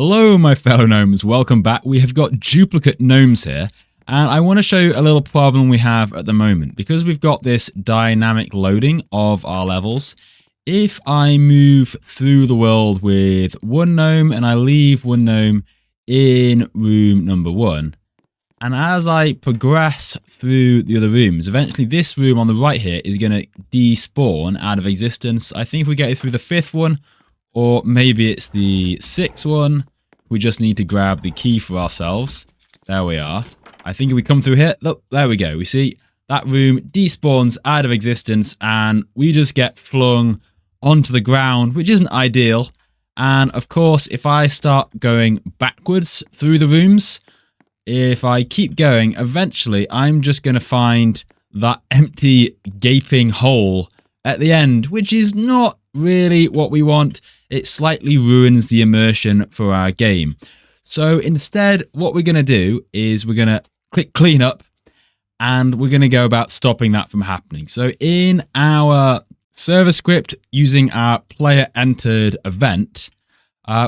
Hello, my fellow gnomes. Welcome back. We have got duplicate gnomes here, and I want to show you a little problem we have at the moment. Because we've got this dynamic loading of our levels, if I move through the world with one gnome and I leave one gnome in room number 1, and as I progress through the other rooms, eventually this room on the right here is going to despawn out of existence. I think if we get it through the 5th one, or maybe it's the 6th one, we just need to grab the key for ourselves. There we are. I think if we come through here, look, there we go. We see that room despawns out of existence and we just get flung onto the ground, which isn't ideal. And of course, if I start going backwards through the rooms, if I keep going, eventually I'm just going to find that empty gaping hole at the end, which is not really what we want. It slightly ruins the immersion for our game. So instead, what we're going to do is we're going to click clean up and we're going to go about stopping that from happening. So in our server script using our player entered event,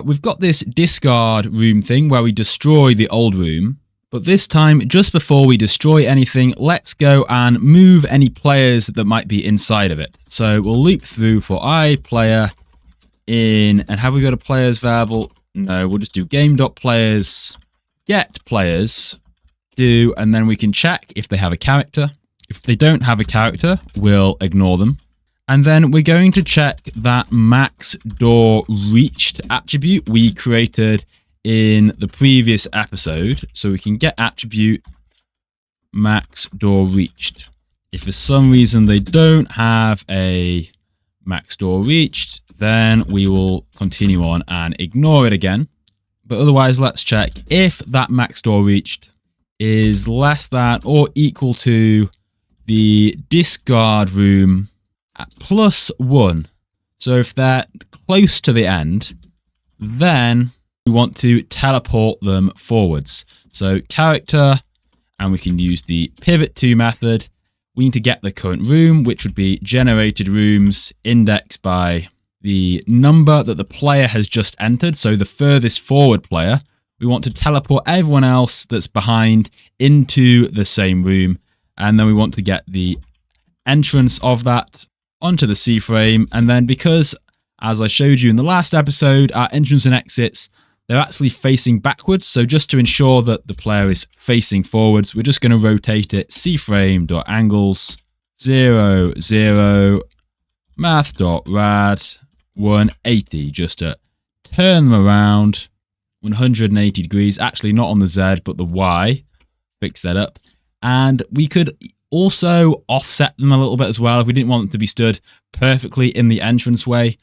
we've got this discard room thing where we destroy the old room. But this time, just before we destroy anything, let's go and move any players that might be inside of it. So we'll loop through for player in, and have we got a players variable? No, we'll just do game.players, get players, do, and then we can check if they have a character. If they don't have a character, we'll ignore them. And then we're going to check that max door reached attribute we created in the previous episode, so we can get attribute max door reached. If for some reason they don't have a max door reached, then we will continue on and ignore it again. But otherwise, let's check if that max door reached is less than or equal to the discard room at +1. So if they're close to the end, then we want to teleport them forwards. So character, and we can use the pivot to method. We need to get the current room, which would be generated rooms indexed by the number that the player has just entered. So the furthest forward player, we want to teleport everyone else that's behind into the same room. And then we want to get the entrance of that onto the C frame. And then because, as I showed you in the last episode, our entrance and exits, they're actually facing backwards. So just to ensure that the player is facing forwards, we're just going to rotate it cframe.angles 0, 0, math.rad 180, just to turn them around 180 degrees. Actually, not on the Z, but the Y. Fix that up. And we could also offset them a little bit as well. If we didn't want them to be stood perfectly in the entranceway,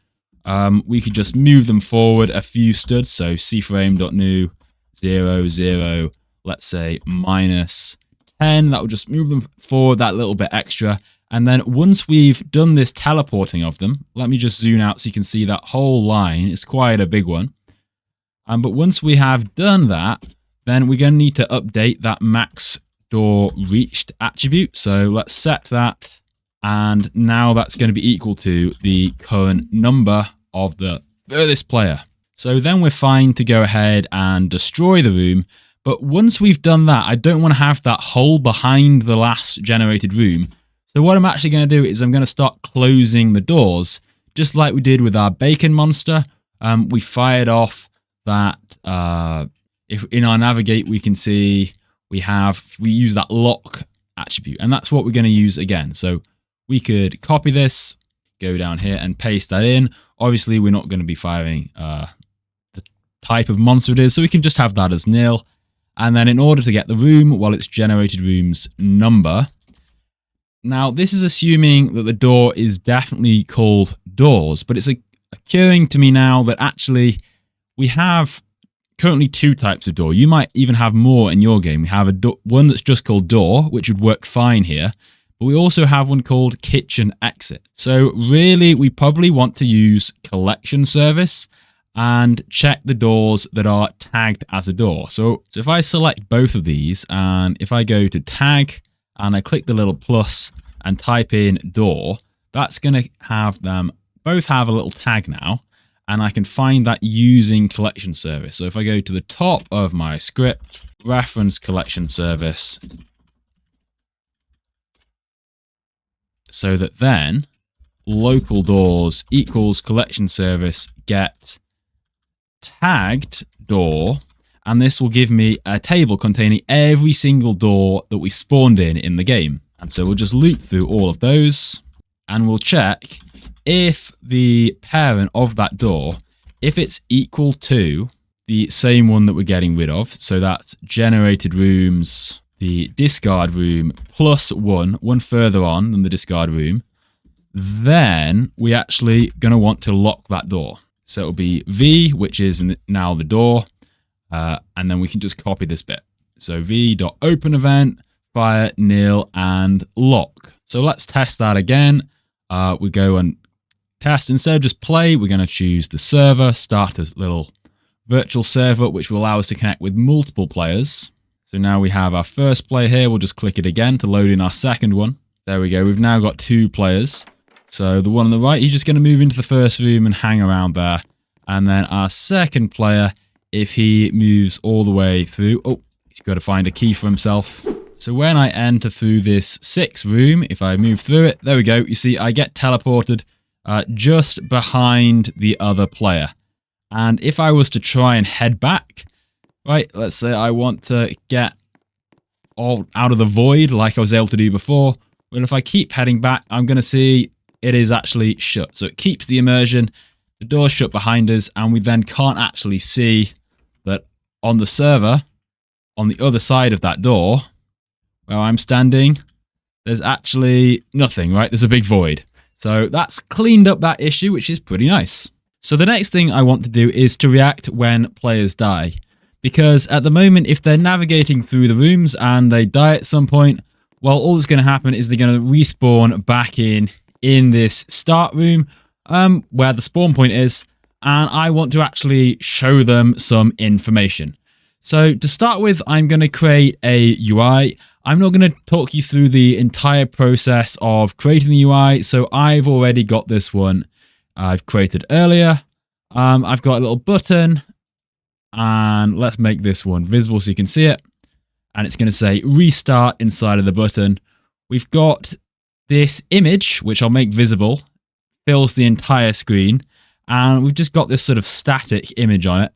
we could just move them forward a few studs. So cframe.new 0, 0, let's say -10. That will just move them forward that little bit extra. And then once we've done this teleporting of them, let me just zoom out so you can see that whole line. It's quite a big one. But once we have done that, then we're going to need to update that max door reached attribute. So let's set that. And now that's going to be equal to the current number of the furthest player. So then we're fine to go ahead and destroy the room. But once we've done that, I don't want to have that hole behind the last generated room. So what I'm actually going to do is I'm going to start closing the doors, just like we did with our bacon monster. We fired off that, if in our navigate, we can see we use that lock attribute, and that's what we're going to use again. So we could copy this, go down here and paste that in. Obviously, we're not going to be firing the type of monster it is, so we can just have that as nil. And then in order to get the room, well, it's generated room's number. Now, this is assuming that the door is definitely called doors, but it's occurring to me now that actually we have currently 2 types of door. You might even have more in your game. We have one that's just called door, which would work fine here. But we also have one called kitchen exit. So really, we probably want to use collection service and check the doors that are tagged as a door. So if I select both of these, and if I go to tag and I click the little plus and type in door, that's going to have them both have a little tag now. and I can find that using collection service. So if I go to the top of my script, reference collection service, so that then local doors equals collection service get tagged door, and this will give me a table containing every single door that we spawned in the game. And so we'll just loop through all of those, and we'll check if the parent of that door, if it's equal to the same one that we're getting rid of. So that's generated rooms, the discard room plus one further on than the discard room, then we actually going to want to lock that door. So it'll be V, which is now the door, and then we can just copy this bit. So v.open event, fire, nil, and lock. So let's test that again. We go and test. Instead of just play, we're going to choose the server, start a little virtual server, which will allow us to connect with multiple players. So now we have our first player here. We'll just click it again to load in our second one. There we go. We've now got 2 players. So the one on the right, he's just going to move into the first room and hang around there. And then our second player, if he moves all the way through, oh, he's got to find a key for himself. So when I enter through this 6th room, if I move through it, there we go. You see, I get teleported just behind the other player. And if I was to try and head back, right, let's say I want to get all out of the void like I was able to do before. Well, if I keep heading back, I'm going to see it is actually shut. So it keeps the immersion, the door's shut behind us, and we then can't actually see that on the server, on the other side of that door, where I'm standing, there's actually nothing, right? There's a big void. So that's cleaned up that issue, which is pretty nice. So the next thing I want to do is to react when players die. Because at the moment, if they're navigating through the rooms and they die at some point, well, all that's going to happen is they're going to respawn back in this start room where the spawn point is, and I want to actually show them some information. So to start with, I'm going to create a UI. I'm not going to talk you through the entire process of creating the UI, so I've already got this one I've created earlier. I've got a little button, and let's make this one visible so you can see it. And it's going to say restart inside of the button. We've got this image, which I'll make visible, fills the entire screen. And we've just got this sort of static image on it.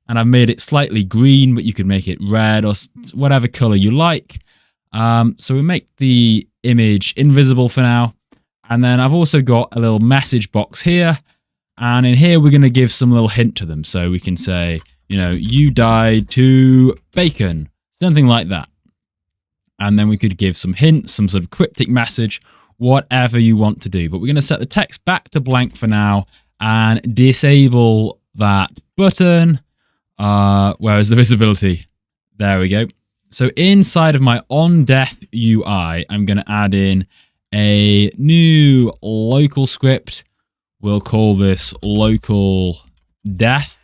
And I've made it slightly green, but you can make it red or whatever color you like. So we make the image invisible for now. And then I've also got a little message box here. And in here, we're going to give some little hint to them. So we can say, you know, you died to bacon, something like that. And then we could give some hints, some sort of cryptic message, whatever you want to do. But we're going to set the text back to blank for now and disable that button. Where is the visibility? There we go. So inside of my on-death UI, I'm going to add in a new local script. We'll call this local death.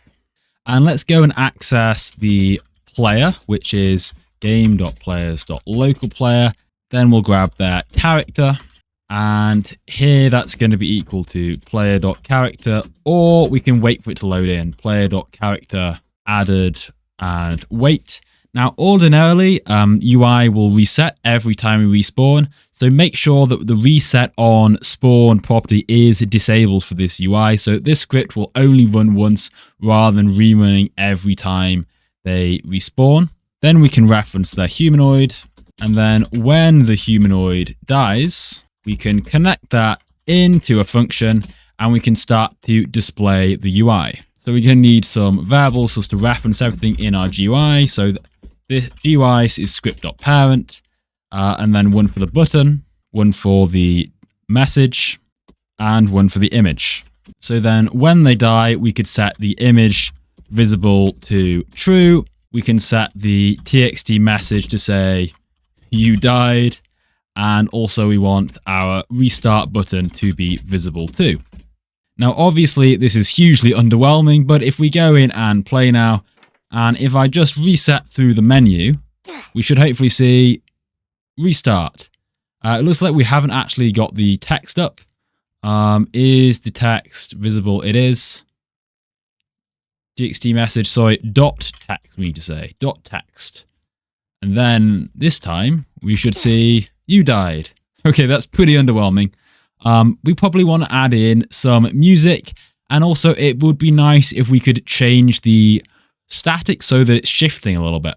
And let's go and access the player, which is game.players.localPlayer. Then we'll grab their character. And here that's going to be equal to player.character, or we can wait for it to load in. Player.character added and wait. Now, ordinarily, UI will reset every time we respawn. So make sure that the reset on spawn property is disabled for this UI. So this script will only run once rather than rerunning every time they respawn. Then we can reference their humanoid. And then when the humanoid dies, we can connect that into a function and we can start to display the UI. So we're going to need some variables just to reference everything in our GUI. So the GUI is script.parent, and then one for the button, one for the message, and one for the image. So then when they die, we could set the image visible to true. We can set the TXT message to say, you died. And also we want our restart button to be visible too. Now, obviously, this is hugely underwhelming, but if we go in and play now, and if I just reset through the menu, we should hopefully see restart. It looks like we haven't actually got the text up. Is the text visible? It is. txt message, sorry, dot text we need to say, dot text. And then this time we should see you died. Okay, that's pretty underwhelming. We probably want to add in some music, and also it would be nice if we could change the static so that it's shifting a little bit.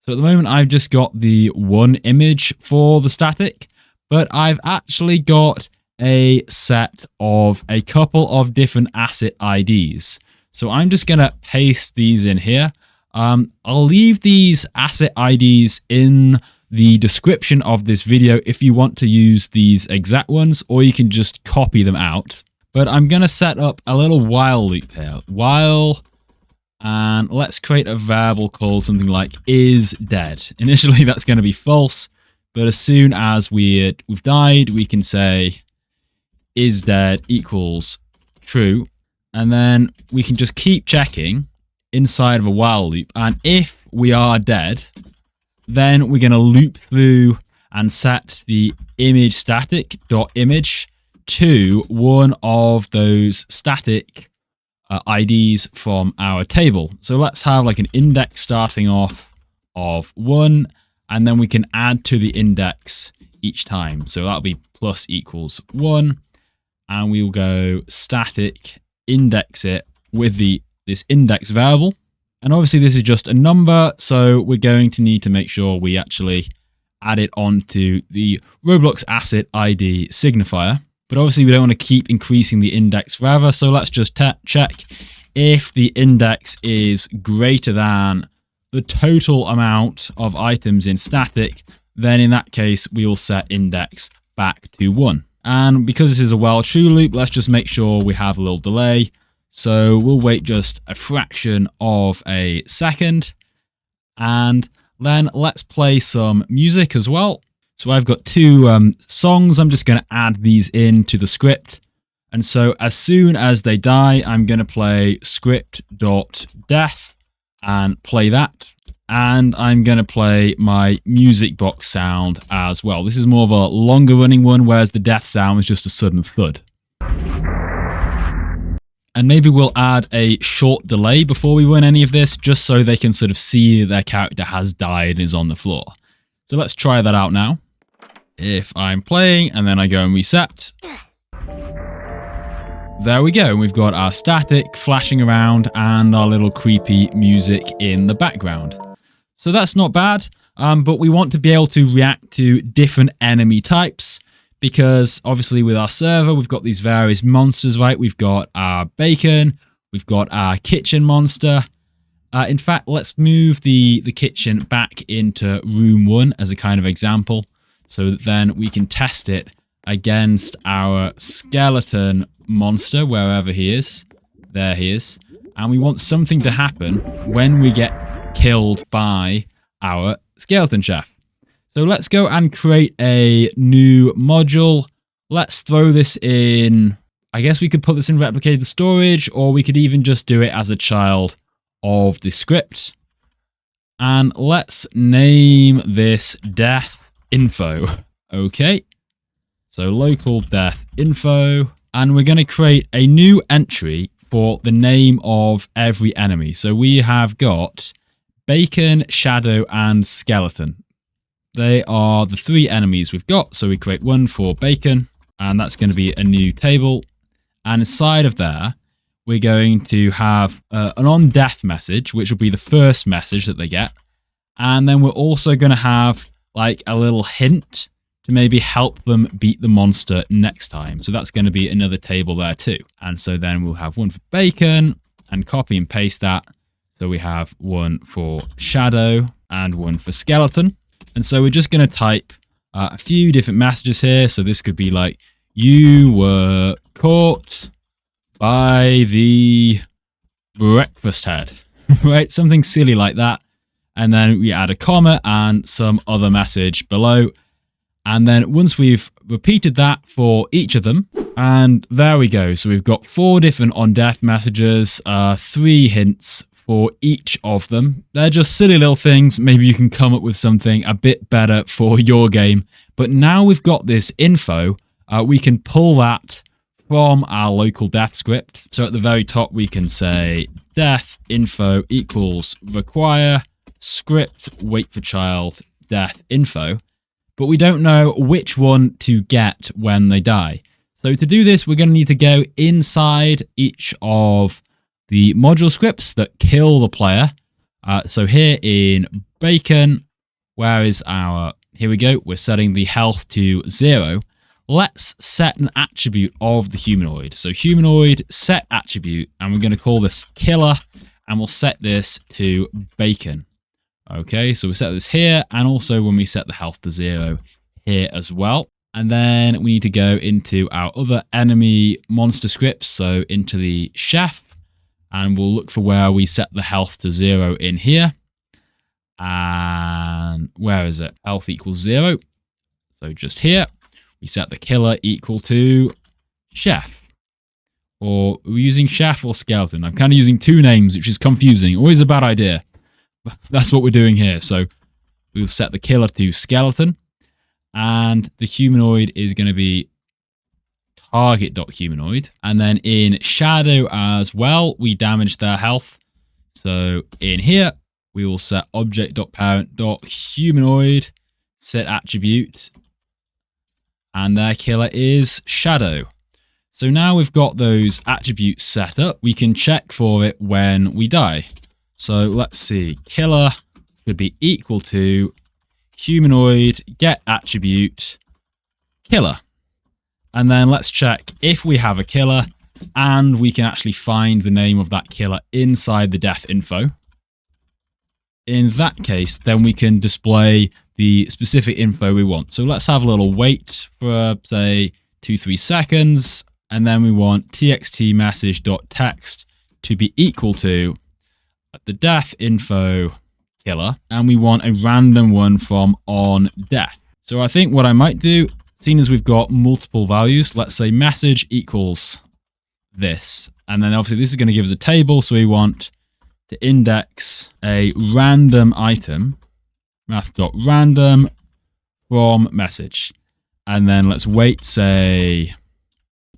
So at the moment I've just got the one image for the static, but I've actually got a set of a couple of different asset IDs. So I'm just going to paste these in here. I'll leave these asset IDs in the description of this video if you want to use these exact ones, or you can just copy them out. But I'm going to set up a little while loop here. While, and let's create a variable called something like is dead. Initially that's going to be false, but as soon as we've died, we can say is dead equals true. And then we can just keep checking inside of a while loop. And if we are dead, then we're going to loop through and set the image static.image to one of those static IDs from our table. So let's have like an index starting off of 1, and then we can add to the index each time. So that'll be plus equals 1, and we'll go static index it with this index variable. And obviously this is just a number, so we're going to need to make sure we actually add it onto the Roblox asset ID signifier. But obviously we don't want to keep increasing the index forever, so let's just check if the index is greater than the total amount of items in static, then in that case we will set index back to 1. And because this is a while true loop, let's just make sure we have a little delay. So we'll wait just a fraction of a second, and then let's play some music as well. So I've got 2 songs. I'm just going to add these into the script. And so as soon as they die, I'm going to play script.death and play that. And I'm going to play my music box sound as well. This is more of a longer running one, whereas the death sound is just a sudden thud. And maybe we'll add a short delay before we run any of this, just so they can sort of see their character has died and is on the floor. So let's try that out now. If I'm playing and then I go and reset. There we go. We've got our static flashing around and our little creepy music in the background. So that's not bad, but we want to be able to react to different enemy types. Because obviously with our server, we've got these various monsters, right? We've got our bacon, we've got our kitchen monster. In fact, let's move the kitchen back into room 1 as a kind of example, so that then we can test it against our skeleton monster, wherever he is. There he is. And we want something to happen when we get killed by our skeleton chef. So let's go and create a new module. Let's throw this in. I guess we could put this in replicated storage, or we could even just do it as a child of the script. And let's name this death info. Okay. So local death info. And we're going to create a new entry for the name of every enemy. So we have got bacon, shadow, and skeleton. They are the 3 enemies we've got. So we create one for bacon, and that's going to be a new table. And inside of there, we're going to have an on death message, which will be the first message that they get. And then we're also going to have like a little hint to maybe help them beat the monster next time. So that's going to be another table there too. And so then we'll have one for bacon and copy and paste that. So we have one for shadow and one for skeleton. And so we're just going to type a few different messages here. So this could be like, you were caught by the breakfast head, right? Something silly like that. And then we add a comma and some other message below. And then once we've repeated that for each of them, and there we go. So we've got 4 different on death messages, 3 hints for each of them. They're just silly little things. Maybe you can come up with something a bit better for your game. But now we've got this info, we can pull that from our local death script. So at the very top, we can say death info equals require script wait for child death info, but we don't know which one to get when they die. So to do this, we're going to need to go inside each of the module scripts that kill the player. So here in bacon, where is our, here we go, we're setting the health to 0. Let's set an attribute of the humanoid. So humanoid set attribute, and we're going to call this killer, and we'll set this to bacon. Okay, so we set this here, and also when we set the health to 0 here as well. And then we need to go into our other enemy monster scripts, so into the chef, and we'll look for where we set the health to 0 in here. And where is it? Health equals 0. So just here, we set the killer equal to chef. Or we're using chef or skeleton. I'm kind of using two names, which is confusing. Always a bad idea. But that's what we're doing here. So we'll set the killer to skeleton. And the humanoid is going to be target.humanoid. And then in shadow as well, we damage their health. So in here, we will set object.parent.humanoid, set attribute, and their killer is shadow. So now we've got those attributes set up, we can check for it when we die. So let's see, killer could be equal to humanoid get attribute killer. And then let's check if we have a killer, and we can actually find the name of that killer inside the death info. In that case, then we can display the specific info we want. So let's have a little wait for, say, 2-3 seconds. And then we want txt message.text to be equal to the death info killer. And we want a random one from on death. So I think what I might do, seeing as we've got multiple values, let's say message equals this. And then obviously this is going to give us a table. So we want to index a random item, math.random from message. And then let's wait, say,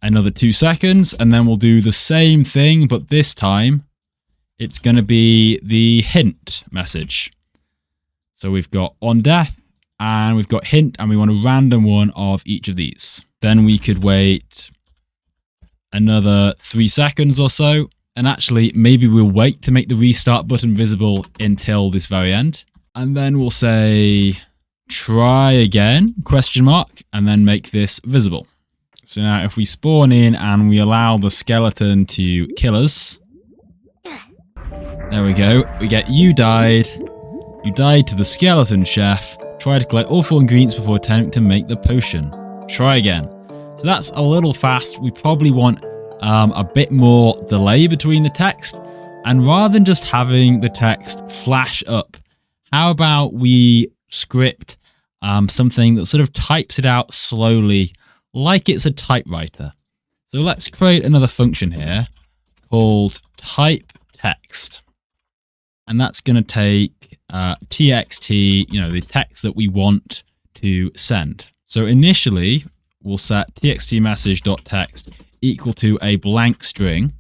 another 2 seconds, and then we'll do the same thing, but this time it's going to be the hint message. So we've got on death, and we've got hint, and we want a random one of each of these. Then we could wait another 3 seconds or so. And actually, maybe we'll wait to make the restart button visible until this very end. And then we'll say, try again, question mark, and then make this visible. So now if we spawn in and we allow the skeleton to kill us. There we go. We get you died. You died to the skeleton chef. Try to collect all 4 ingredients before attempting to make the potion. Try again. So that's a little fast. We probably want a bit more delay between the text, and rather than just having the text flash up, how about we script something that sort of types it out slowly like it's a typewriter. So let's create another function here called type text, and that's going to take txt, the text that we want to send. So initially we'll set txt message.text equal to a blank string.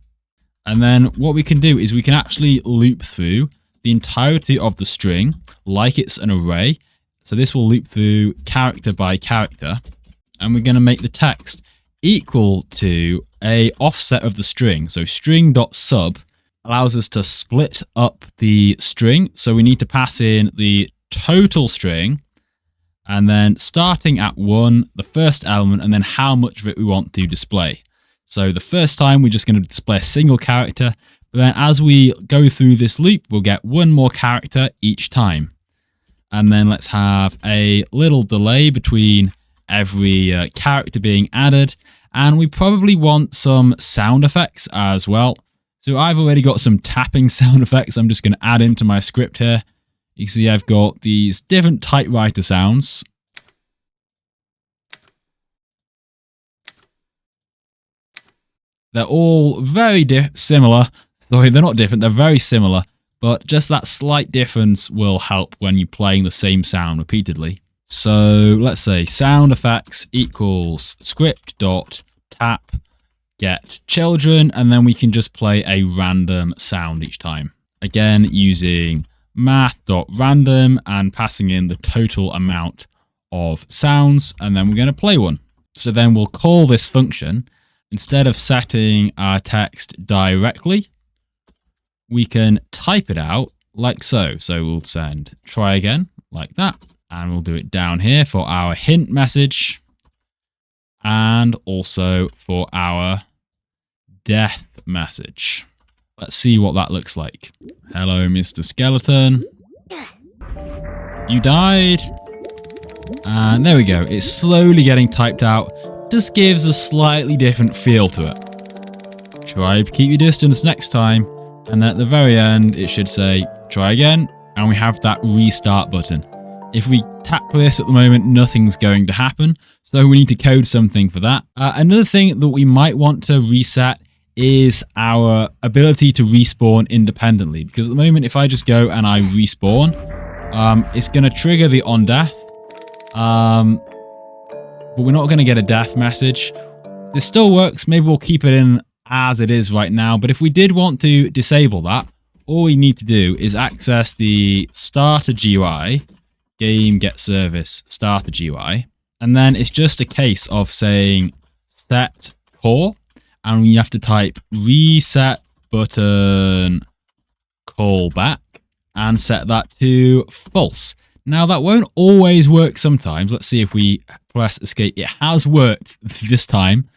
And then what we can do is we can actually loop through the entirety of the string like it's an array. So this will loop through character by character. And we're going to make the text equal to a offset of the string. So string.sub allows us to split up the string. So we need to pass in the total string, and then starting at 1, the first element, and then how much of it we want to display. So the first time we're just going to display a single character, but then as we go through this loop, we'll get 1 more character each time. And then let's have a little delay between every character being added. And we probably want some sound effects as well. So I've already got some tapping sound effects I'm just going to add into my script here. You can see I've got these different typewriter sounds. They're all very similar. Sorry, they're not different. They're very similar. But just that slight difference will help when you're playing the same sound repeatedly. So let's say sound effects equals script.tap get children, and then we can just play a random sound each time. Again, using math.random and passing in the total amount of sounds, and then we're going to play one. So then we'll call this function. Instead of setting our text directly, we can type it out like so. So we'll send try again like that, and we'll do it down here for our hint message and also for our death message. Let's see what that looks like. Hello, Mr. Skeleton. You died. And there we go. It's slowly getting typed out. Just gives a slightly different feel to it. Try to keep your distance next time. And at the very end, it should say, try again. And we have that restart button. If we tap this at the moment, nothing's going to happen. So we need to code something for that. Another thing that we might want to reset is our ability to respawn independently. Because at the moment, if I just go and I respawn, it's going to trigger the on death. But we're not going to get a death message. This still works. Maybe we'll keep it in as it is right now. But if we did want to disable that, all we need to do is access the starter GUI, game get service starter GUI. And then it's just a case of saying set core. And we have to type reset button callback and set that to false. Now, that won't always work sometimes. Let's see if we press escape. It has worked this time,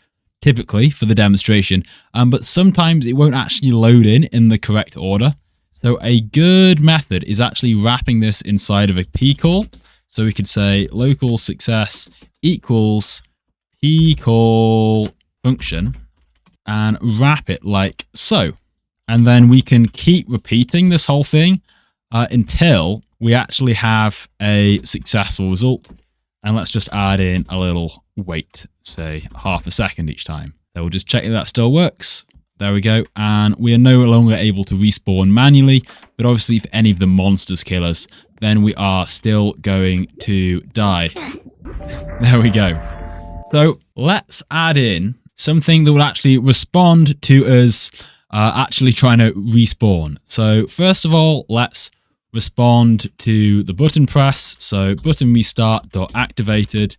typically, for the demonstration. But sometimes it won't actually load in the correct order. So a good method is actually wrapping this inside of a P call. So we could say local success equals P call function and wrap it like so. And then we can keep repeating this whole thing until we actually have a successful result. And let's just add in a little wait, say half a second each time. So we'll just check that that still works. There we go. And we are no longer able to respawn manually. But obviously, if any of the monsters kill us, then we are still going to die. There we go. So let's add in something that will actually respond to us actually trying to respawn. So first of all, let's respond to the button press. So button restart dot activated,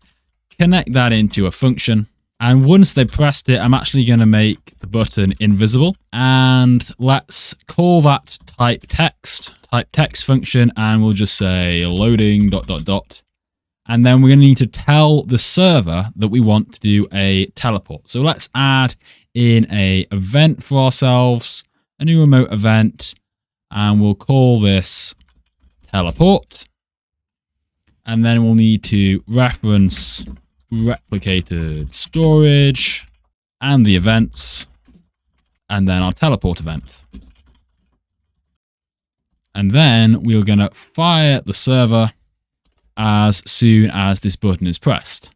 connect that into a function. And once they pressed it, I'm actually going to make the button invisible. And let's call that type text function, and we'll just say loading ... And then we're going to need to tell the server that we want to do a teleport. So let's add in a event for ourselves, a new remote event, and we'll call this teleport. And then we'll need to reference replicated storage and the events, and then our teleport event. And then we're going to fire the server as soon as this button is pressed.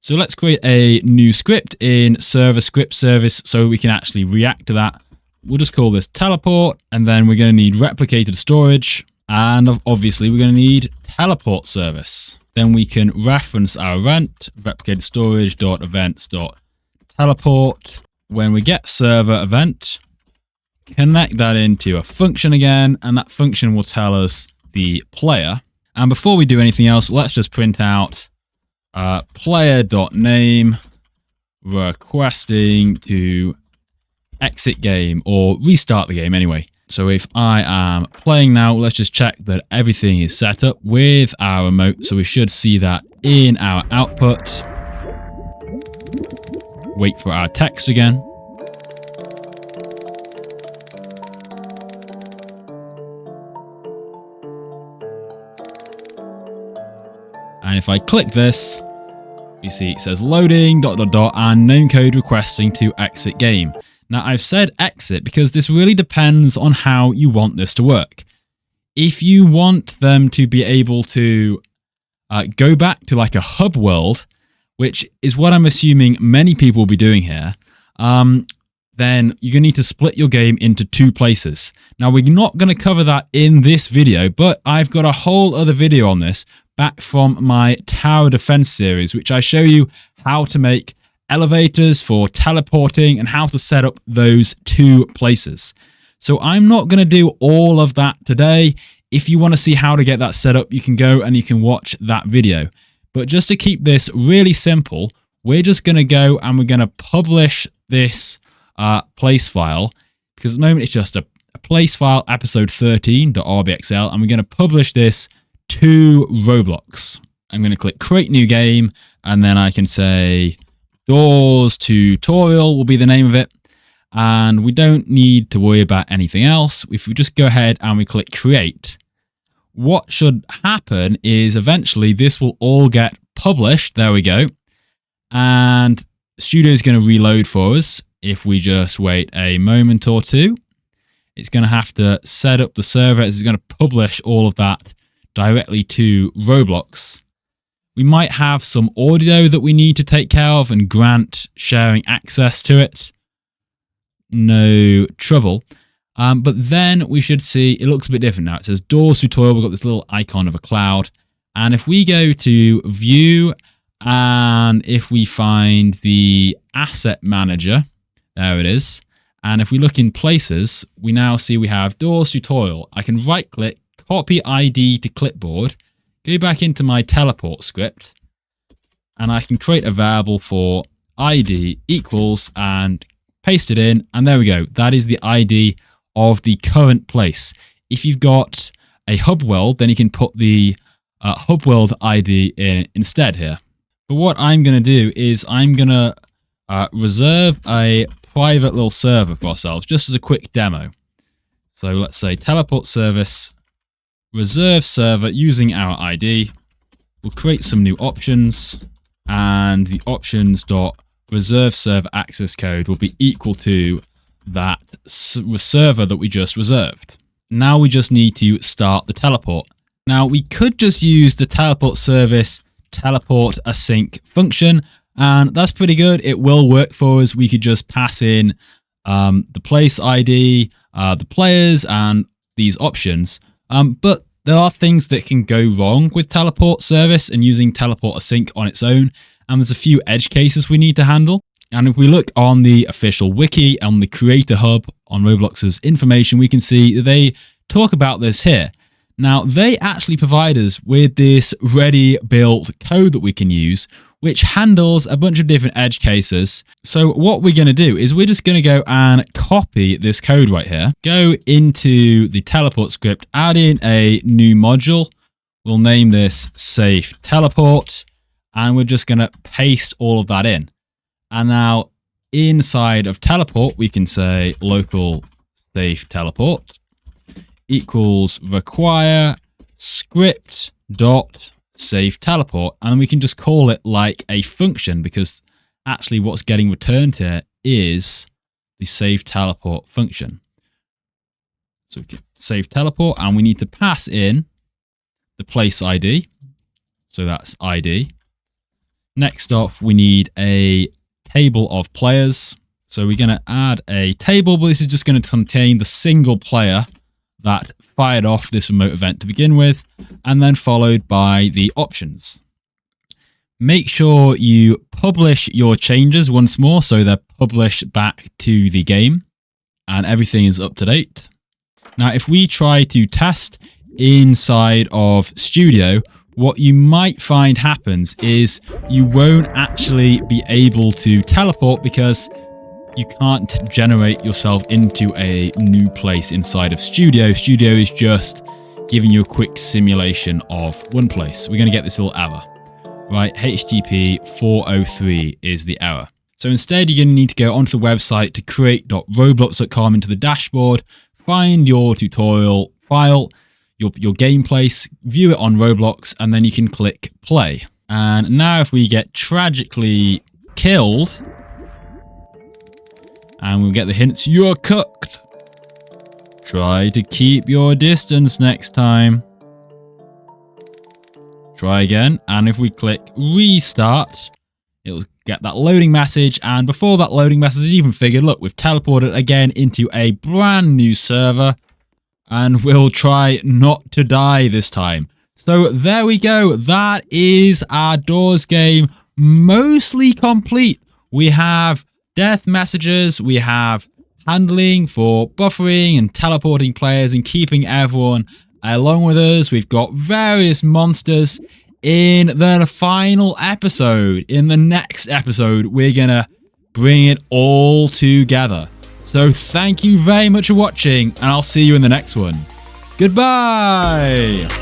So let's create a new script in server script service so we can actually react to that. We'll just call this teleport, and then we're going to need replicated storage, and obviously we're going to need teleport service. Then we can reference our event, replicated storage.events.teleport. When we get server event, connect that into a function again, and that function will tell us the player. And before we do anything else, let's just print out player.name requesting to exit game, or restart the game anyway. So if I am playing now, let's just check that everything is set up with our remote. So we should see that in our output. Wait for our text again. And if I click this, you see it says loading ... and GnomeCode requesting to exit game. Now I've said exit because this really depends on how you want this to work. If you want them to be able to go back to like a hub world, which is what I'm assuming many people will be doing here, then you're going to need to split your game into two places. Now we're not going to cover that in this video, but I've got a whole other video on this back from my tower defense series, which I show you how to make elevators for teleporting, and how to set up those 2 places. So I'm not going to do all of that today. If you want to see how to get that set up, you can go and you can watch that video. But just to keep this really simple, we're just going to go and we're going to publish this place file, because at the moment it's just a place file, episode 13.rbxl, and we're going to publish this to Roblox. I'm going to click create new game, and then I can say Doors Tutorial will be the name of it. And we don't need to worry about anything else. If we just go ahead and we click create, what should happen is eventually this will all get published. There we go. And Studio is going to reload for us. If we just wait a moment or two, it's going to have to set up the server. It's going to publish all of that directly to Roblox. We might have some audio that we need to take care of and grant sharing access to it. No trouble. But then we should see, it looks a bit different now. It says Doors Tutorial. We've got this little icon of a cloud. And if we go to View, and if we find the Asset Manager, there it is. And if we look in Places, we now see we have Doors Tutorial. I can right click, copy ID to clipboard, go back into my teleport script, and I can create a variable for ID equals and paste it in, and there we go. That is the ID of the current place. If you've got a hub world, then you can put the hub world ID in instead here. But what I'm going to do is I'm going to reserve a private little server for ourselves, just as a quick demo. So let's say teleport service, reserve server using our ID. We'll create some new options, and the options.reserve server access code will be equal to that server that we just reserved. Now we just need to start the teleport. Now we could just use the teleport service teleport async function, and that's pretty good. It will work for us. We could just pass in the place ID, the players, and these options. But there are things that can go wrong with teleport service and using teleport async on its own, and there's a few edge cases we need to handle. And if we look on the official wiki, on the creator hub, on Roblox's information, we can see that they talk about this here. Now, they actually provide us with this ready-built code that we can use, which handles a bunch of different edge cases. So what we're going to do is we're just going to go and copy this code right here, go into the teleport script, add in a new module. We'll name this safe teleport, and we're just going to paste all of that in. And now inside of teleport, we can say local safe teleport equals require script dot safe teleport, and we can just call it like a function, because actually what's getting returned here is the save teleport function. So we can save teleport, and we need to pass in the place ID. So that's ID. Next off, we need a table of players. So we're going to add a table, but this is just going to contain the single player that fired off this remote event to begin with, and then followed by the options. Make sure you publish your changes once more so they're published back to the game and everything is up to date. Now, if we try to test inside of Studio, what you might find happens is you won't actually be able to teleport because you can't generate yourself into a new place inside of Studio. Studio is just giving you a quick simulation of one place. We're going to get this little error, right? HTTP 403 is the error. So instead, you're going to need to go onto the website to create.roblox.com into the dashboard, find your tutorial file, your game place, view it on Roblox, and then you can click play. And now if we get tragically killed, and we'll get the hints, you're cooked. Try to keep your distance next time. Try again, and if we click restart, it'll get that loading message, and before that loading message, you even figured, look, we've teleported again into a brand new server, and we'll try not to die this time. So there we go. That is our Doors game mostly complete. We have death messages. We have handling for buffering and teleporting players and keeping everyone along with us. We've got various monsters. In the final episode, in the next episode, we're going to bring it all together. So thank you very much for watching, and I'll see you in the next one. Goodbye!